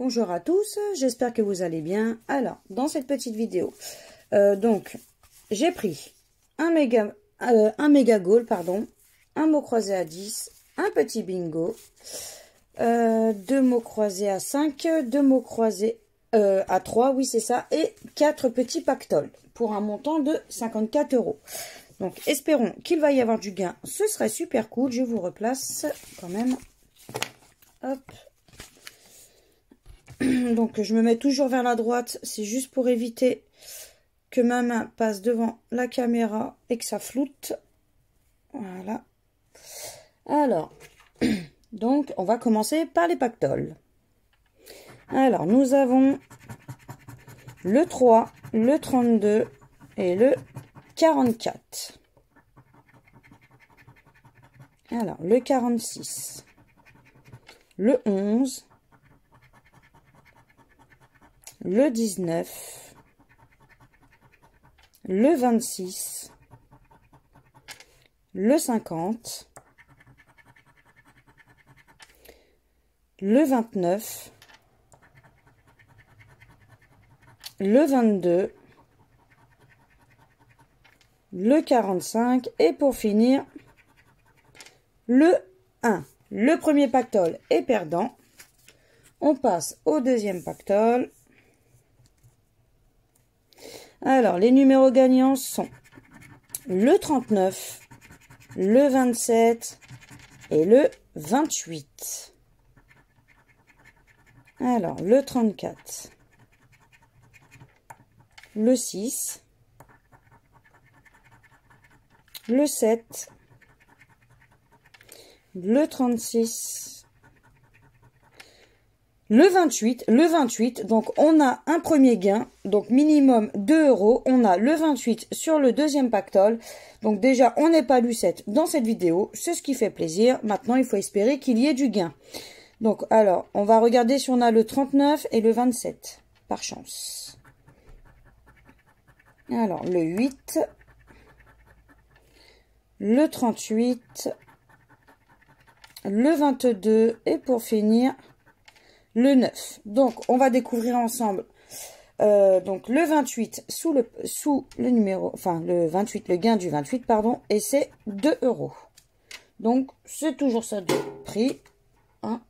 Bonjour à tous, j'espère que vous allez bien. Alors, dans cette petite vidéo, j'ai pris un méga goal, pardon, un mot croisé à 10, un petit bingo, deux mots croisés à 5, deux mots croisés à 3, oui c'est ça, et 4 petits pactoles pour un montant de 54 €. Donc, espérons qu'il va y avoir du gain, ce serait super cool. Je vous replace quand même. Hop. Donc, je me mets toujours vers la droite. C'est juste pour éviter que ma main passe devant la caméra et que ça floute. Voilà. Alors, donc, on va commencer par les pactoles. Alors, nous avons le 3, le 32 et le 44. Alors, le 46, le 11, le 19, le 26, le 50, le 29, le 22, le 45 et pour finir, le 1. Le premier pactole est perdant. On passe au deuxième pactole. Alors, les numéros gagnants sont le 39, le 27 et le 28. Alors, le 34, le 6, le 7, le 36, le 28, donc on a un premier gain, donc minimum 2 €. On a le 28 sur le deuxième pactole. Donc déjà, on n'est pas lucette dans cette vidéo, c'est ce qui fait plaisir. Maintenant, il faut espérer qu'il y ait du gain. Donc, alors, on va regarder si on a le 39 et le 27, par chance. Alors, le 8, le 38, le 22 et pour finir, le 9. Donc, on va découvrir ensemble donc le 28 sous le numéro, enfin le 28, le gain du 28, pardon, et c'est 2 €. Donc, c'est toujours ça de prix. Hein.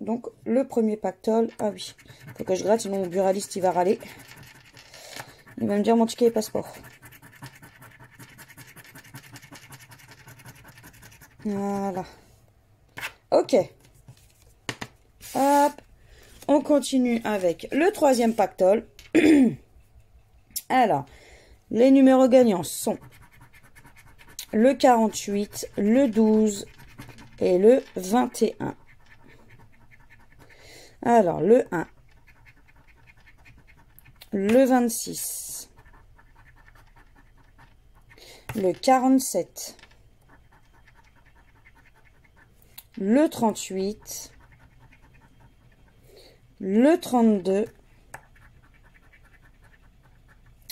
Donc, le premier pactole, ah oui, faut que je gratte, sinon mon buraliste, il va râler. Il va me dire mon ticket et passeport. Voilà. Ok. Hop. On continue avec le troisième pactole. Alors, les numéros gagnants sont le 48, le 12 et le 21. Alors, le 1, le 26, le 47, le 38, le 32,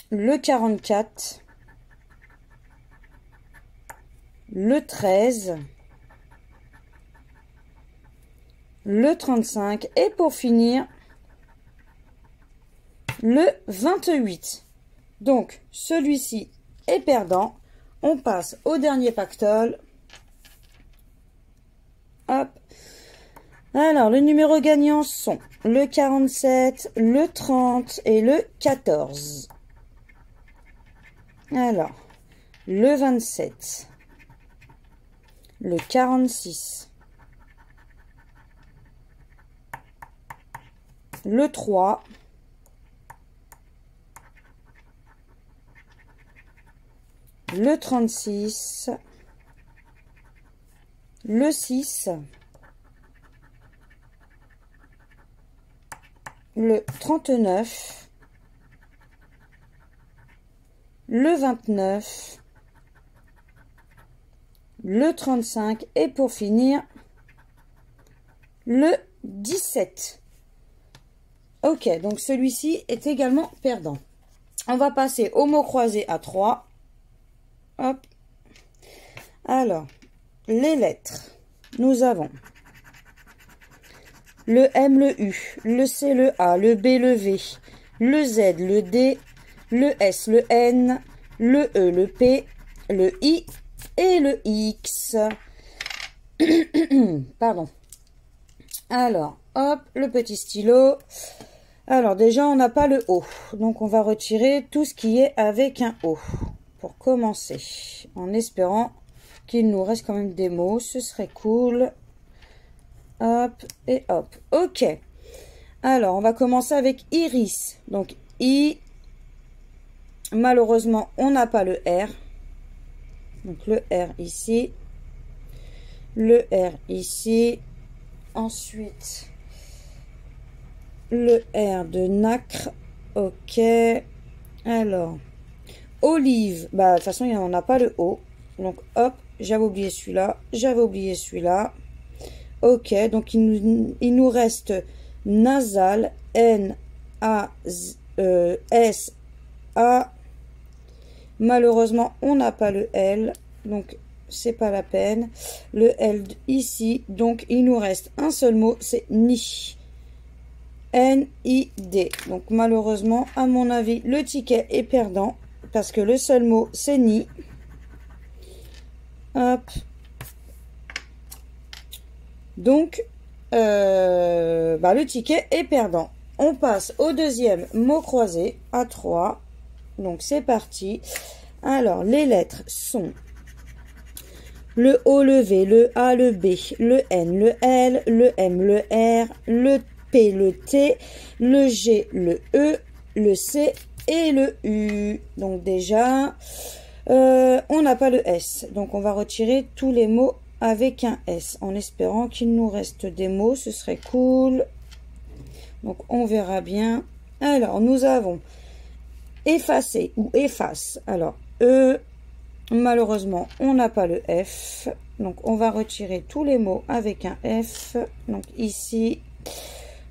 le 44, le 13, le 35 et pour finir, le 28. Donc, celui-ci est perdant. On passe au dernier pactole. Hop. Alors, les numéros gagnants sont le 47, le 30 et le 14. Alors, le 27, le 46, le 3, le 36, le 6, le 39, le 29, le 35 et pour finir, le 17. Ok, donc celui-ci est également perdant. On va passer au mot croisé à 3. Hop. Alors, les lettres. Nous avons le M, le U, le C, le A, le B, le V, le Z, le D, le S, le N, le E, le P, le I et le X. Pardon. Alors, hop, le petit stylo. Alors, déjà, on n'a pas le O. Donc, on va retirer tout ce qui est avec un O. Pour commencer. En espérant qu'il nous reste quand même des mots. Ce serait cool. Hop et hop. Ok. Alors, on va commencer avec iris. Donc, I. Malheureusement, on n'a pas le R. Donc, le R ici. Le R ici. Ensuite, le R de nacre. Ok. Alors, olive. Bah, de toute façon, on n'a pas le O. Donc, hop, j'avais oublié celui-là. J'avais oublié celui-là. Ok, donc il nous reste nasal. N, A, S, A. Malheureusement, on n'a pas le L. Donc, c'est pas la peine. Le L ici. Donc, il nous reste un seul mot. C'est ni. N-I-D. Donc, malheureusement, à mon avis, le ticket est perdant. Parce que le seul mot, c'est ni. Hop. Donc, le ticket est perdant. On passe au deuxième mot croisé à 3. Donc, c'est parti. Alors, les lettres sont le O, le V, le A, le B, le N, le L, le M, le R, le P, le T, le G, le E, le C et le U. Donc, déjà, on n'a pas le S. Donc, on va retirer tous les mots avec un S, en espérant qu'il nous reste des mots, ce serait cool. Donc, on verra bien. Alors, nous avons effacer ou efface. Alors, E, malheureusement, on n'a pas le F. Donc, on va retirer tous les mots avec un F. Donc, ici.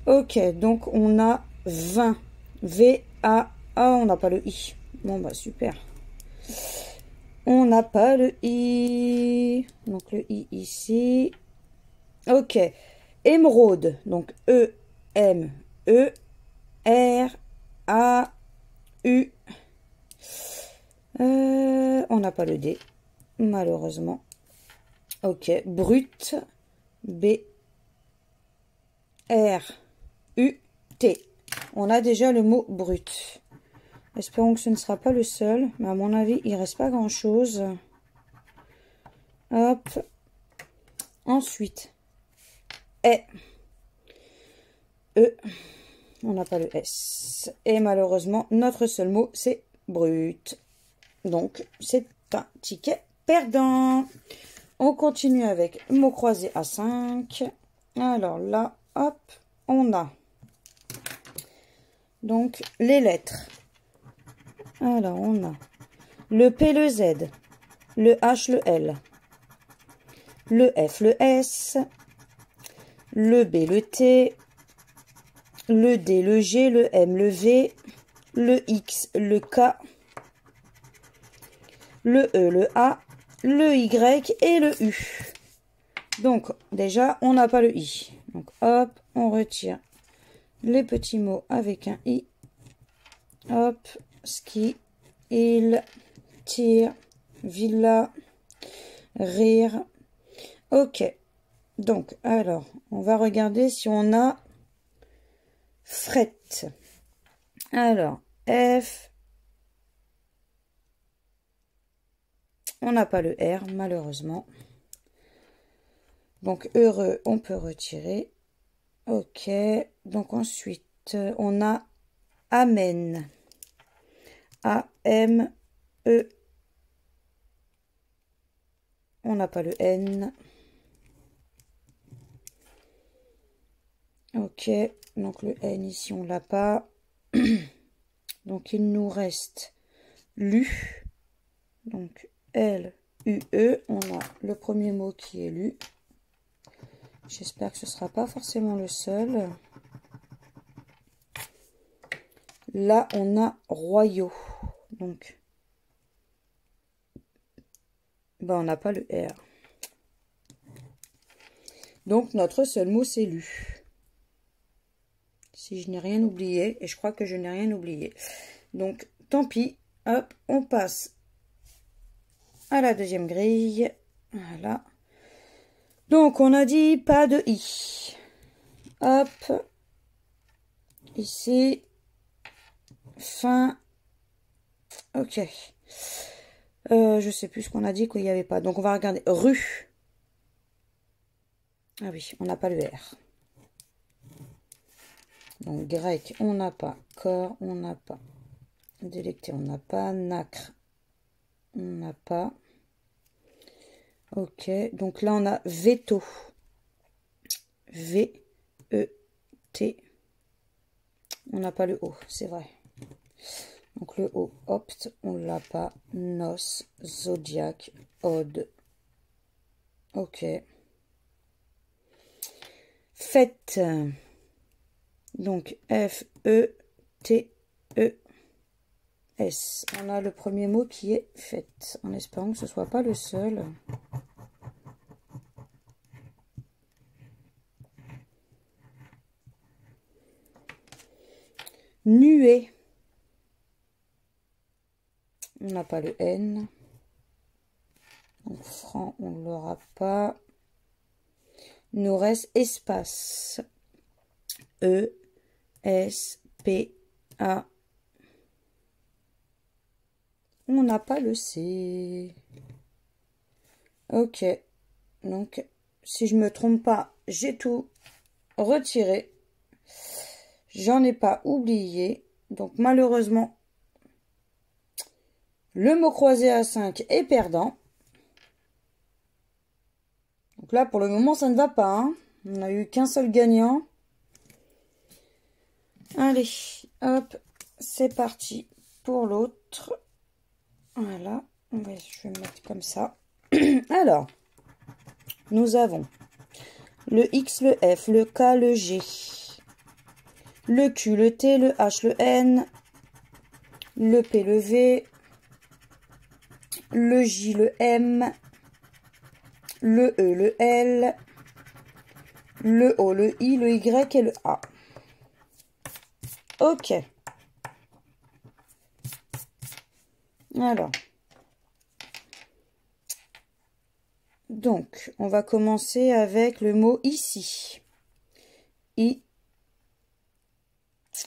Ok, donc, on a 20. V-A. Ah, on n'a pas le I. Bon, bah, super. On n'a pas le I. Donc, le I ici. Ok. Émeraude. Donc, E-M-E. R-A-U. On n'a pas le D. Malheureusement. Ok. Brut. B-R-U-T. On a déjà le mot brut. Espérons que ce ne sera pas le seul. Mais à mon avis, il ne reste pas grand-chose. Hop. Ensuite. E. On n'a pas le S. Et malheureusement, notre seul mot, c'est brut. Donc, c'est un ticket perdant. On continue avec mot croisé à 5. Alors là, hop, on a donc les lettres. Alors, on a le P, le Z, le H, le L, le F, le S, le B, le T, le D, le G, le M, le V, le X, le K, le E, le A, le Y et le U. Donc, déjà, on n'a pas le I. Donc, hop, on retire les petits mots avec un I. Hop, ski, il, tire, villa, rire. Ok. Donc, alors, on va regarder si on a fret. Alors, F. On n'a pas le R, malheureusement. Donc, heureux, on peut retirer. Ok. Donc, ensuite, on a amen. A-M-E. On n'a pas le N. Ok. Donc, le N ici, on l'a pas. Donc, il nous reste lu. Donc, L-U-E. On a le premier mot qui est lu. J'espère que ce ne sera pas forcément le seul. Là, on a royaux. Donc, ben, on n'a pas le R. Donc, notre seul mot, c'est lu. si je n'ai rien oublié. Et je crois que je n'ai rien oublié. Donc, tant pis. Hop, on passe à la deuxième grille. Voilà. Donc, on a dit pas de i. Hop. Ici. Fin. Ok. Je sais plus ce qu'on a dit qu'il n'y avait pas. Donc, on va regarder. Rue. Ah oui, on n'a pas le R. Donc, grec, on n'a pas. Corps, on n'a pas. Délecté, on n'a pas. Nacre, on n'a pas. Ok, donc là, on a veto. V-E-T. On n'a pas le O, c'est vrai. Donc, le O, opte, on l'a pas. Nos, zodiaque, ode. Ok. Fête. Donc, F-E-T-E-S. On a le premier mot qui est fête, en espérant que ce ne soit pas le seul. Nuée. On n'a pas le N. Donc, franc, on ne l'aura pas. Il nous reste espace. E-S-P-A. On n'a pas le C. Ok. Donc, si je me trompe pas, j'ai tout retiré. J'en ai pas oublié. Donc, malheureusement, le mot croisé à 5 est perdant. Donc là, pour le moment, ça ne va pas. Hein. On n'a eu qu'un seul gagnant. Allez, hop, c'est parti pour l'autre. Voilà, je vais me mettre comme ça. Alors, nous avons le X, le F, le K, le G, le Q, le T, le H, le N, le P, le V, le J, le M, le E, le L, le O, le I, le Y et le A. Ok. Alors. Donc, on va commencer avec le mot ici. I.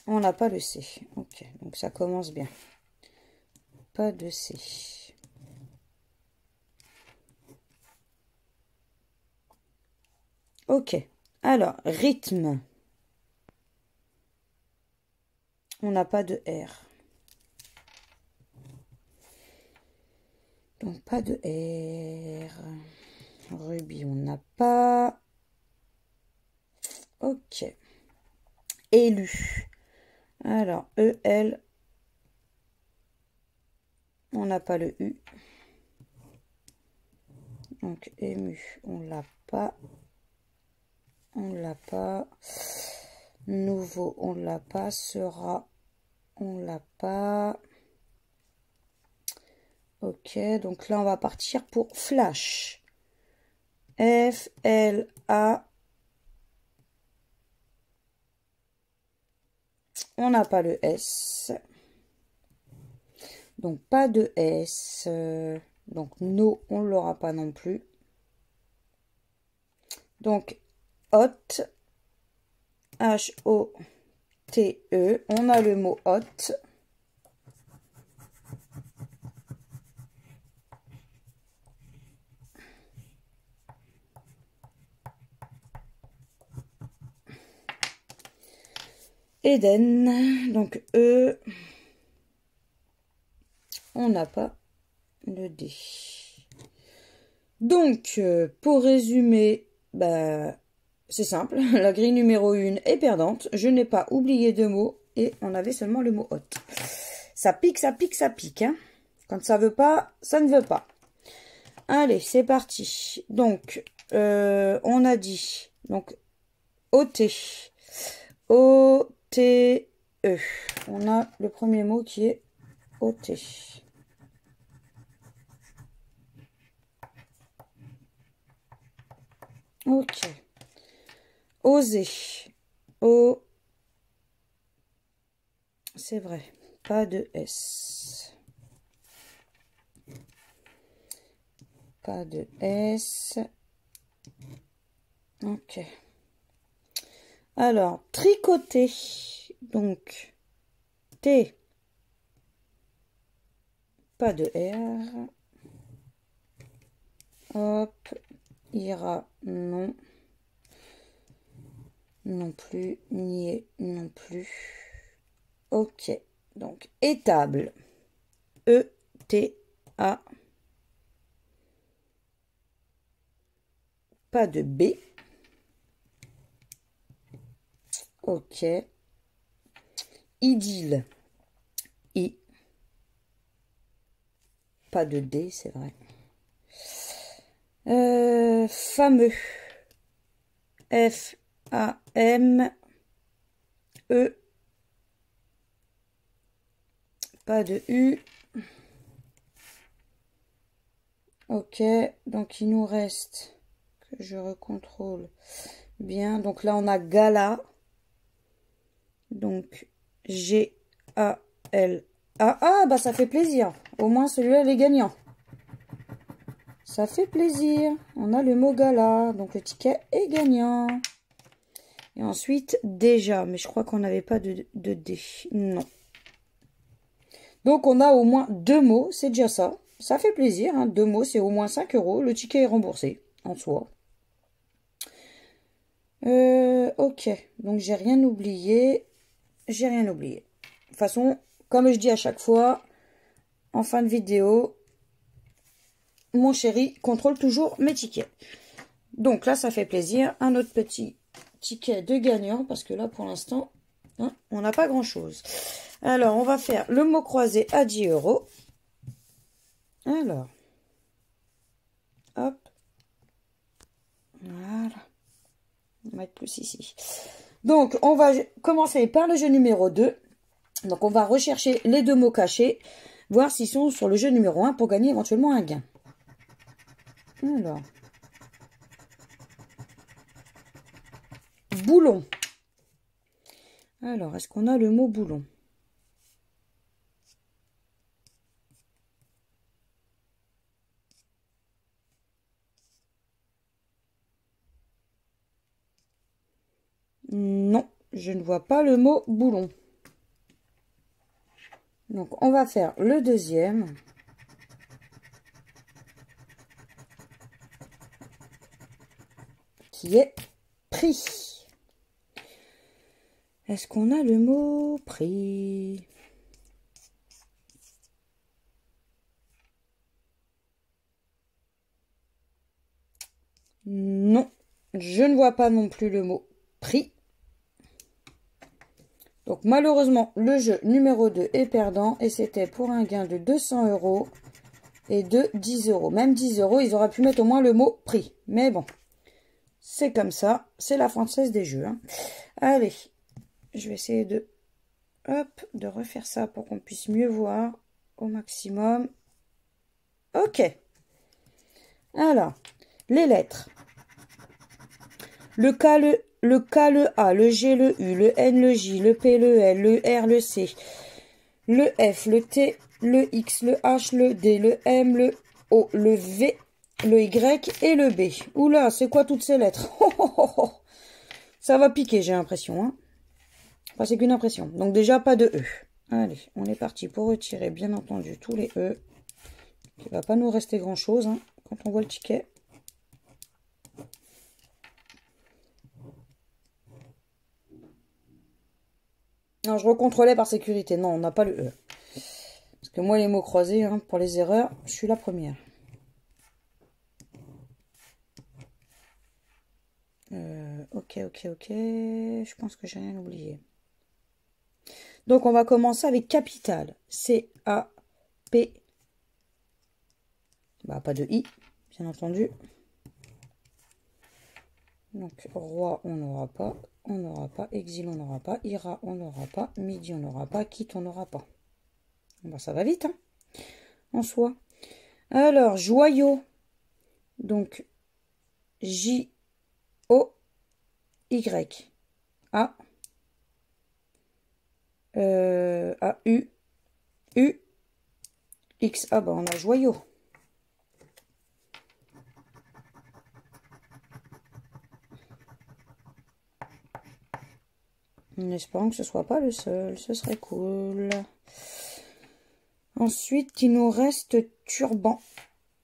On n'a pas le C. Ok, donc ça commence bien. Pas de C. Ok. Alors, rythme. On n'a pas de R. Donc, pas de R. Rubis, on n'a pas. Ok. Élu. Alors, E-L. On n'a pas le U. Donc, ému, on l'a pas. On l'a pas. Nouveau, on l'a pas. Sera, on l'a pas. Ok, donc là, on va partir pour flash. F-L-A. On n'a pas le S. Donc, pas de S. Donc, no, on ne l'aura pas non plus. Donc, hot. H-O-T-E. On a le mot hot. Eden. Donc, E. On n'a pas le D. Donc, pour résumer, bah, c'est simple. La grille numéro 1 est perdante. Je n'ai pas oublié de mots et on avait seulement le mot hot. Ça pique, ça pique, ça pique. Hein. Quand ça veut pas, ça ne veut pas. Allez, c'est parti. Donc, on a dit, donc, O-T. O-T-E. On a le premier mot qui est O-T. Ok. Oser. O-S-E-R. c'est vrai. Pas de S. Pas de S. Ok. Alors, tricoter. Donc, T. Pas de R. Hop. Ira, non. Non plus. Nier, non plus. Ok. Donc, étable. E-T-A. Pas de B. Ok. Idylle. I. Pas de D, c'est vrai. Fameux. F-A-M-E. Pas de U. Ok, donc il nous reste que je recontrôle bien. Donc là, on a gala. Donc G-A-L-A. Ah, bah ça fait plaisir. Au moins, celui-là, il est gagnant. Ça fait plaisir. On a le mot gala. Donc le ticket est gagnant. Et ensuite, déjà. Mais je crois qu'on n'avait pas de D. Non. Donc on a au moins 2 mots. C'est déjà ça. Ça fait plaisir. Hein. 2 mots, c'est au moins 5 €. Le ticket est remboursé en soi. Ok. Donc j'ai rien oublié. J'ai rien oublié. De toute façon, comme je dis à chaque fois, en fin de vidéo, mon chéri contrôle toujours mes tickets. Donc là, ça fait plaisir. Un autre petit ticket de gagnant, parce que là, pour l'instant, hein, on n'a pas grand-chose. Alors, on va faire le mot croisé à 10 €. Alors, hop. Voilà. On va mettre plus ici. Donc, on va commencer par le jeu numéro 2. Donc, on va rechercher les 2 mots cachés, voir s'ils sont sur le jeu numéro 1 pour gagner éventuellement un gain. Alors, boulon. Alors, est-ce qu'on a le mot boulon? Non, je ne vois pas le mot boulon. Donc, on va faire le deuxième. Qui est prix. Est-ce qu'on a le mot prix? Non, je ne vois pas non plus le mot prix. Donc malheureusement, le jeu numéro 2 est perdant et c'était pour un gain de 200 € et de 10 €. Même 10 €, ils auraient pu mettre au moins le mot prix. Mais bon, c'est comme ça, c'est la française des jeux. Hein. Allez, je vais essayer de, hop, de refaire ça pour qu'on puisse mieux voir au maximum. Ok. Alors, les lettres. Le K, le A, le G, le U, le N, le J, le P, le L, le R, le C, le F, le T, le X, le H, le D, le M, le O, le V, le Y et le B. Oula, c'est quoi toutes ces lettres? Ça va piquer, j'ai l'impression. Hein. Enfin, c'est qu'une impression. Donc déjà, pas de E. Allez, on est parti pour retirer, bien entendu, tous les E. Il ne va pas nous rester grand-chose hein, quand on voit le ticket. Non, je recontrôlais par sécurité. Non, on n'a pas le E. Parce que moi, les mots croisés, hein, pour les erreurs, je suis la première. Ok. Je pense que j'ai rien oublié. Donc, on va commencer avec capital. C-A-P. Bah, pas de I, bien entendu. Donc, roi, on n'aura pas. On n'aura pas. Exil, on n'aura pas. Ira, on n'aura pas. Midi, on n'aura pas. Quitte, on n'aura pas. Bah, ça va vite, hein, en soi. Alors, joyau. Donc, J-O-Y. A. U, U, X. Ah bah on a joyau. En espérant que ce soit pas le seul, ce serait cool. Ensuite, il nous reste turban.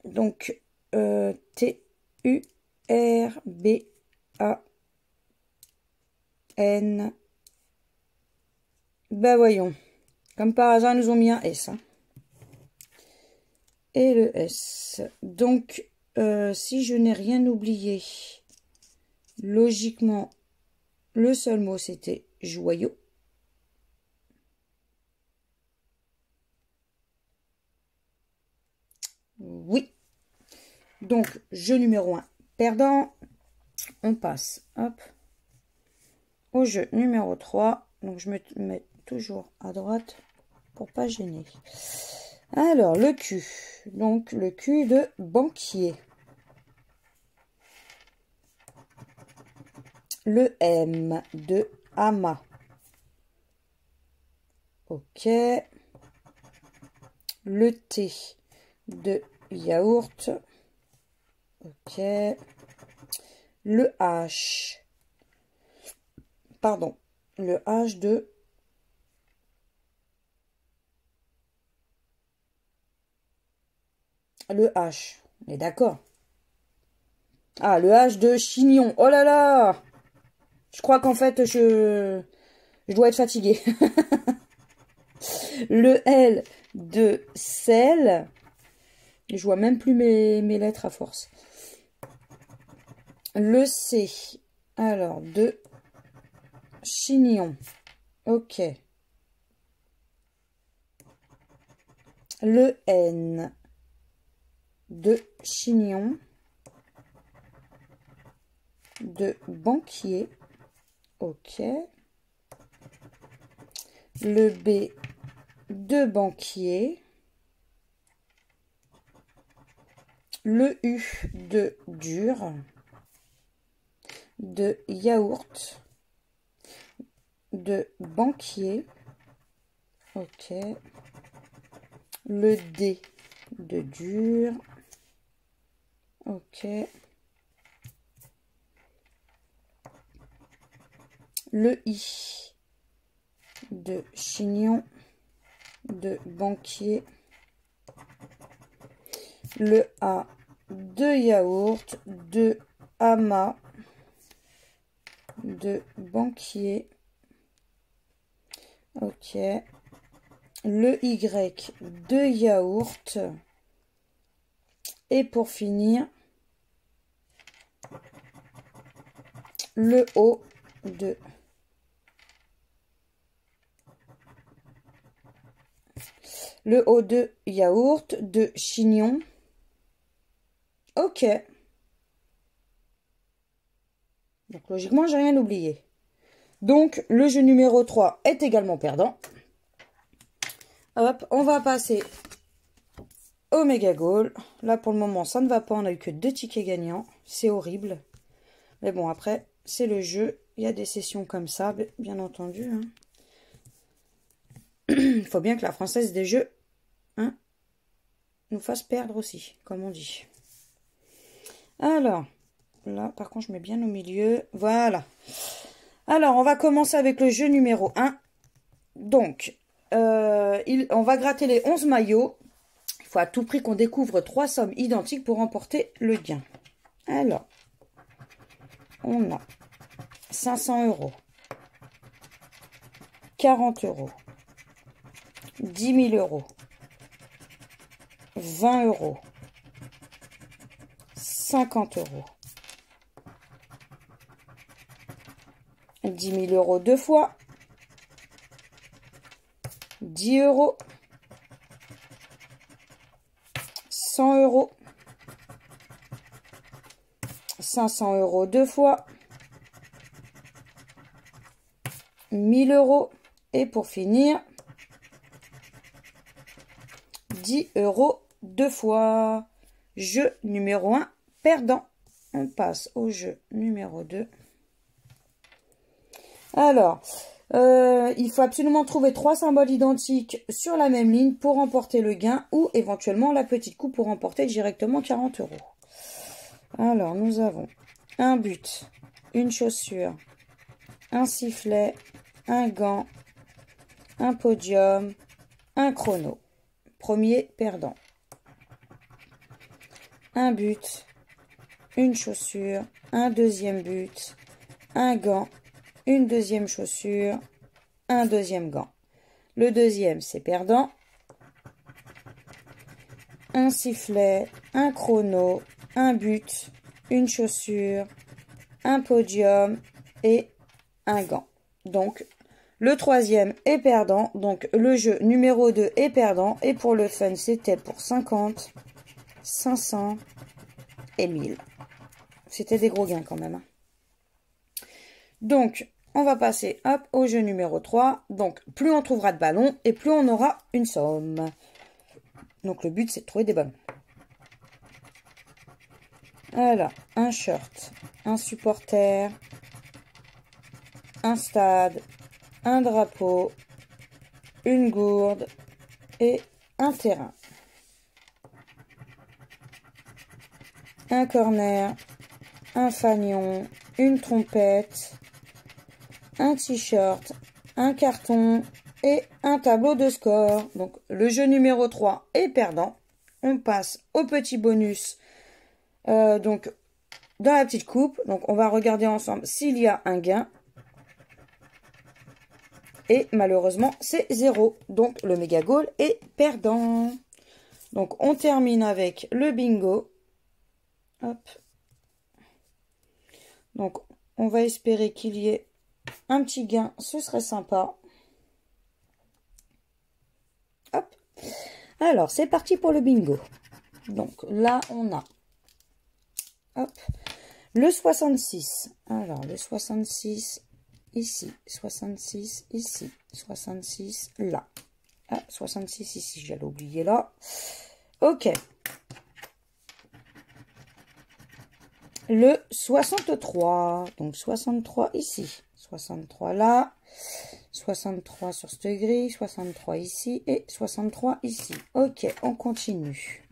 Donc, T, U, R, B, A, N. Bah voyons. Comme par hasard, ils nous ont mis un S. Hein. Et le S. Donc, si je n'ai rien oublié, logiquement, le seul mot, c'était joyau. Oui. Donc, jeu numéro 1, perdant. On passe, hop, au jeu numéro 3. Donc, je me mets toujours à droite pour pas gêner. Alors, le Q. Donc, le Q de banquier. Le M de amas. Ok. Le T de yaourt. Ok. Le H. Pardon. Le H de... Le H. On est d'accord. Ah, le H de chignon. Oh là là! Je crois qu'en fait, je dois être fatiguée. Le L de sel. Je vois même plus mes lettres à force. Le C. Alors, de chignon. Ok. Le N de chignon. De banquier. Ok. Le B de banquier. Le U de dur. De yaourt. De banquier. Ok. Le D de dur. Ok. Le I de chignon. De banquier. Le A de yaourt. De amas. De banquier. Ok. Le Y de yaourt. Et pour finir, le O de yaourt, de chignon. Ok. Donc logiquement, j'ai rien oublié. Donc le jeu numéro 3 est également perdant. Hop, on va passer au méga goal. Là pour le moment, ça ne va pas. On n'a eu que 2 tickets gagnants. C'est horrible. Mais bon, après, c'est le jeu. Il y a des sessions comme ça, bien entendu. Hein. Il faut bien que la Française des Jeux nous fasse perdre aussi, comme on dit. Alors, là, par contre, je mets bien au milieu. Voilà. Alors, on va commencer avec le jeu numéro 1. Donc, on va gratter les 11 maillots. Il faut à tout prix qu'on découvre 3 sommes identiques pour remporter le gain. Alors, on a 500 €, 40 €, 10 000 €, 20 €, 50 €, 10 000 € deux fois, 10 €, 100 €, 500 € deux fois, 1000 € et pour finir, 10 € deux fois. Jeu numéro 1, perdant. On passe au jeu numéro 2. Alors, Il faut absolument trouver 3 symboles identiques sur la même ligne pour remporter le gain ou éventuellement la petite coupe pour remporter directement 40 €. Alors, nous avons un but, une chaussure, un sifflet, un gant, un podium, un chrono. Premier perdant. Un but, une chaussure, un deuxième but, un gant, une deuxième chaussure, un deuxième gant. Le deuxième, c'est perdant. Un sifflet, un chrono, un but, une chaussure, un podium et un gant. Donc, le troisième est perdant. Donc, le jeu numéro 2 est perdant. Et pour le fun, c'était pour 50, 500 et 1000. C'était des gros gains quand même. Donc, on va passer hop, au jeu numéro 3. Donc, plus on trouvera de ballons et plus on aura une somme. Donc, le but, c'est de trouver des ballons. Voilà, un shirt, un supporter, un stade, un drapeau, une gourde et un terrain. Un corner, un fanion, une trompette, un t-shirt, un carton et un tableau de score. Donc, le jeu numéro 3 est perdant. On passe au petit bonus. Donc, dans la petite coupe. Donc, on va regarder ensemble s'il y a un gain. Et malheureusement, c'est 0. Donc, le méga goal est perdant. Donc, on termine avec le bingo. Hop. Donc, on va espérer qu'il y ait un petit gain. Ce serait sympa. Hop. Alors, c'est parti pour le bingo. Donc, là, on a hop, le 66. Alors, le 66 ici. 66 ici. 66 là. Ah, 66 ici. J'allais oublier là. Ok. Le 63. Donc, 63 ici. 63 là. 63 sur cette grille. 63 ici. Et 63 ici. Ok, on continue.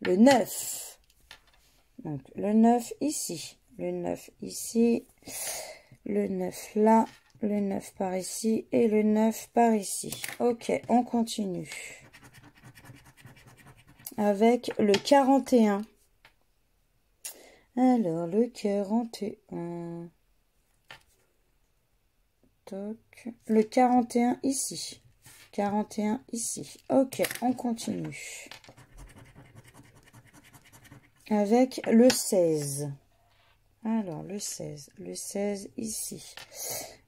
Le 9. Donc, le 9 ici. Le 9 ici. Le 9 là. Le 9 par ici. Et le 9 par ici. Ok, on continue. Avec le 41. Alors, le 41. Toc. Le 41 ici. 41 ici. Ok, on continue. Avec le 16. Alors, le 16. Le 16 ici.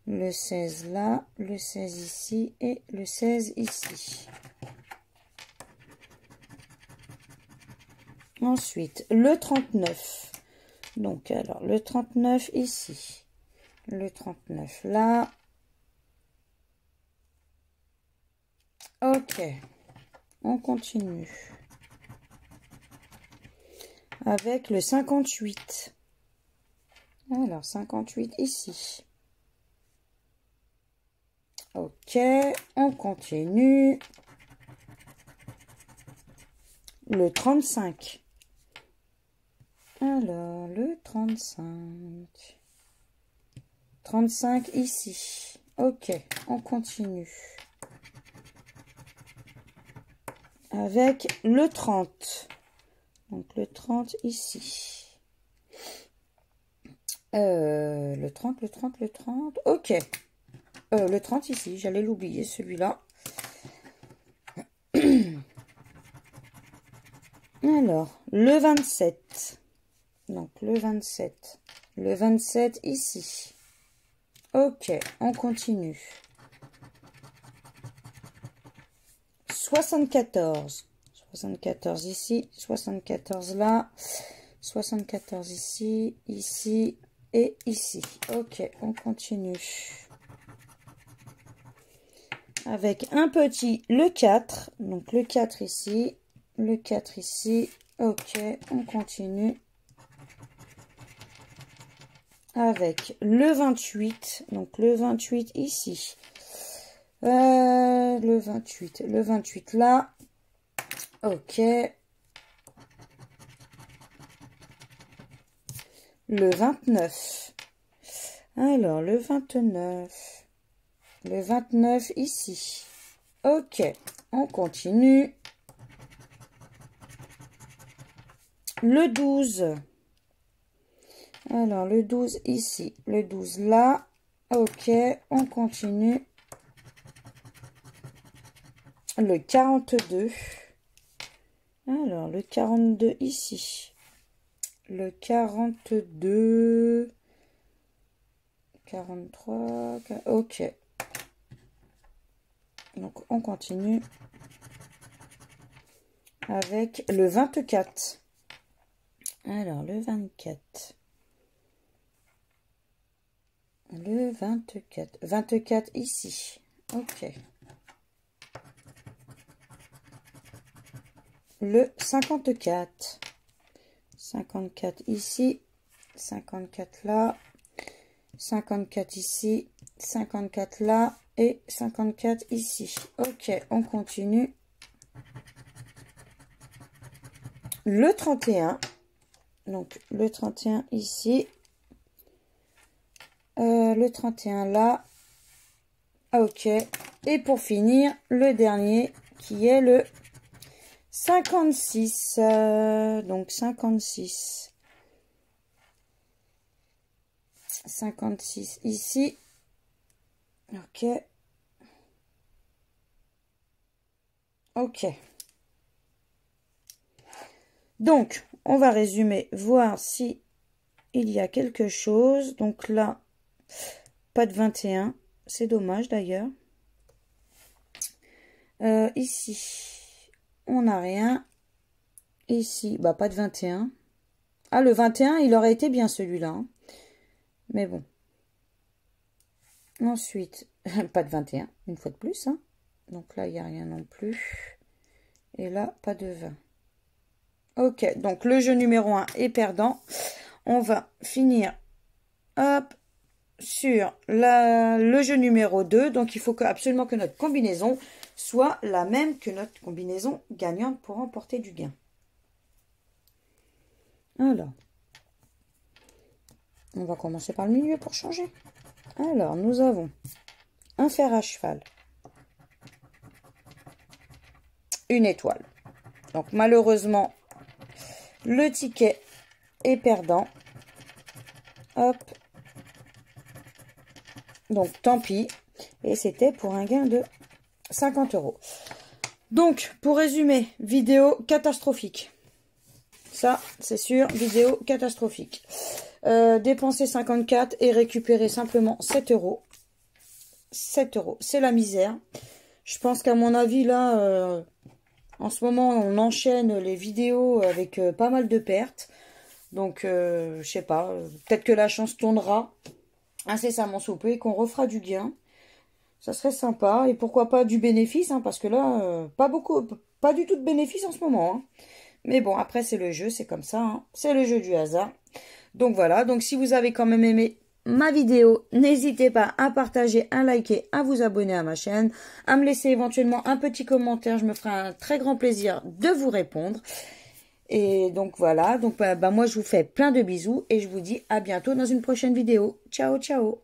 Le 16 là. Le 16 ici. Et le 16 ici. Ensuite, le 39. Donc, alors, le 39 ici. Le 39 là. Ok. On continue. Avec le 58. Alors, 58 ici. Ok. On continue. Le 35. Alors, le 35. 35 ici. Ok, on continue. Avec le 30. Donc, le 30 ici. Le 30. Ok. Le 30 ici, j'allais l'oublier, celui-là. Alors, le 27. Donc, le 27. Le 27 ici. Ok, on continue. 74. 74 ici, 74 là, 74 ici, ici et ici. Ok, on continue. Avec un petit, le 4. Donc, le 4 ici, le 4 ici. Ok, on continue. avec le 28. Donc le 28 ici. Le 28 là. Ok. Le 29. Alors, le 29. Le 29 ici. Ok, on continue. Le 12. Alors, le 12 ici. Le 12 là. Ok, on continue. Le 42. Alors, le 42 ici. Le 42. 43. Ok. Donc, on continue avec le 24. Alors, le 24. Le 24. 24 ici. Ok. Le 54. 54 ici. 54 là. 54 ici. 54 là. Et 54 ici. Ok, on continue. Le 31. Donc, le 31 ici. Le 31 là. Ok. Et pour finir, le dernier qui est le 56. Donc, 56. 56 ici. Ok. Ok. Donc, on va résumer, voir si il y a quelque chose. Donc là, pas de 21. C'est dommage d'ailleurs. Ici, on n'a rien. Ici, bah pas de 21. Ah, le 21, il aurait été bien celui-là. Hein. Mais bon. Ensuite, pas de 21, une fois de plus. Hein. Donc là, il n'y a rien non plus. Et là, pas de 20. Ok, donc le jeu numéro 1 est perdant. On va finir, hop, sur le jeu numéro 2. Donc, il faut absolument que notre combinaison soit la même que notre combinaison gagnante pour remporter du gain. Alors, on va commencer par le milieu pour changer. Alors, nous avons un fer à cheval, une étoile. Donc, malheureusement, le ticket est perdant. Hop. Donc, tant pis. Et c'était pour un gain de 50 €. Donc, pour résumer, vidéo catastrophique. Ça, c'est sûr, vidéo catastrophique. Dépenser 54 et récupérer simplement 7 €. 7 €, c'est la misère. Je pense qu'à mon avis, là, en ce moment, on enchaîne les vidéos avec pas mal de pertes. Donc, je sais pas, peut-être que la chance tournera incessamment sous peu et qu'on refera du gain. Ça serait sympa. Et pourquoi pas du bénéfice, hein, parce que là, pas du tout de bénéfice en ce moment. Hein. Mais bon, après, c'est le jeu, c'est comme ça. Hein. C'est le jeu du hasard. Donc voilà, donc si vous avez quand même aimé ma vidéo, n'hésitez pas à partager, à liker, à vous abonner à ma chaîne, à me laisser éventuellement un petit commentaire. Je me ferai un très grand plaisir de vous répondre. Et donc voilà, donc moi je vous fais plein de bisous et je vous dis à bientôt dans une prochaine vidéo. Ciao, ciao!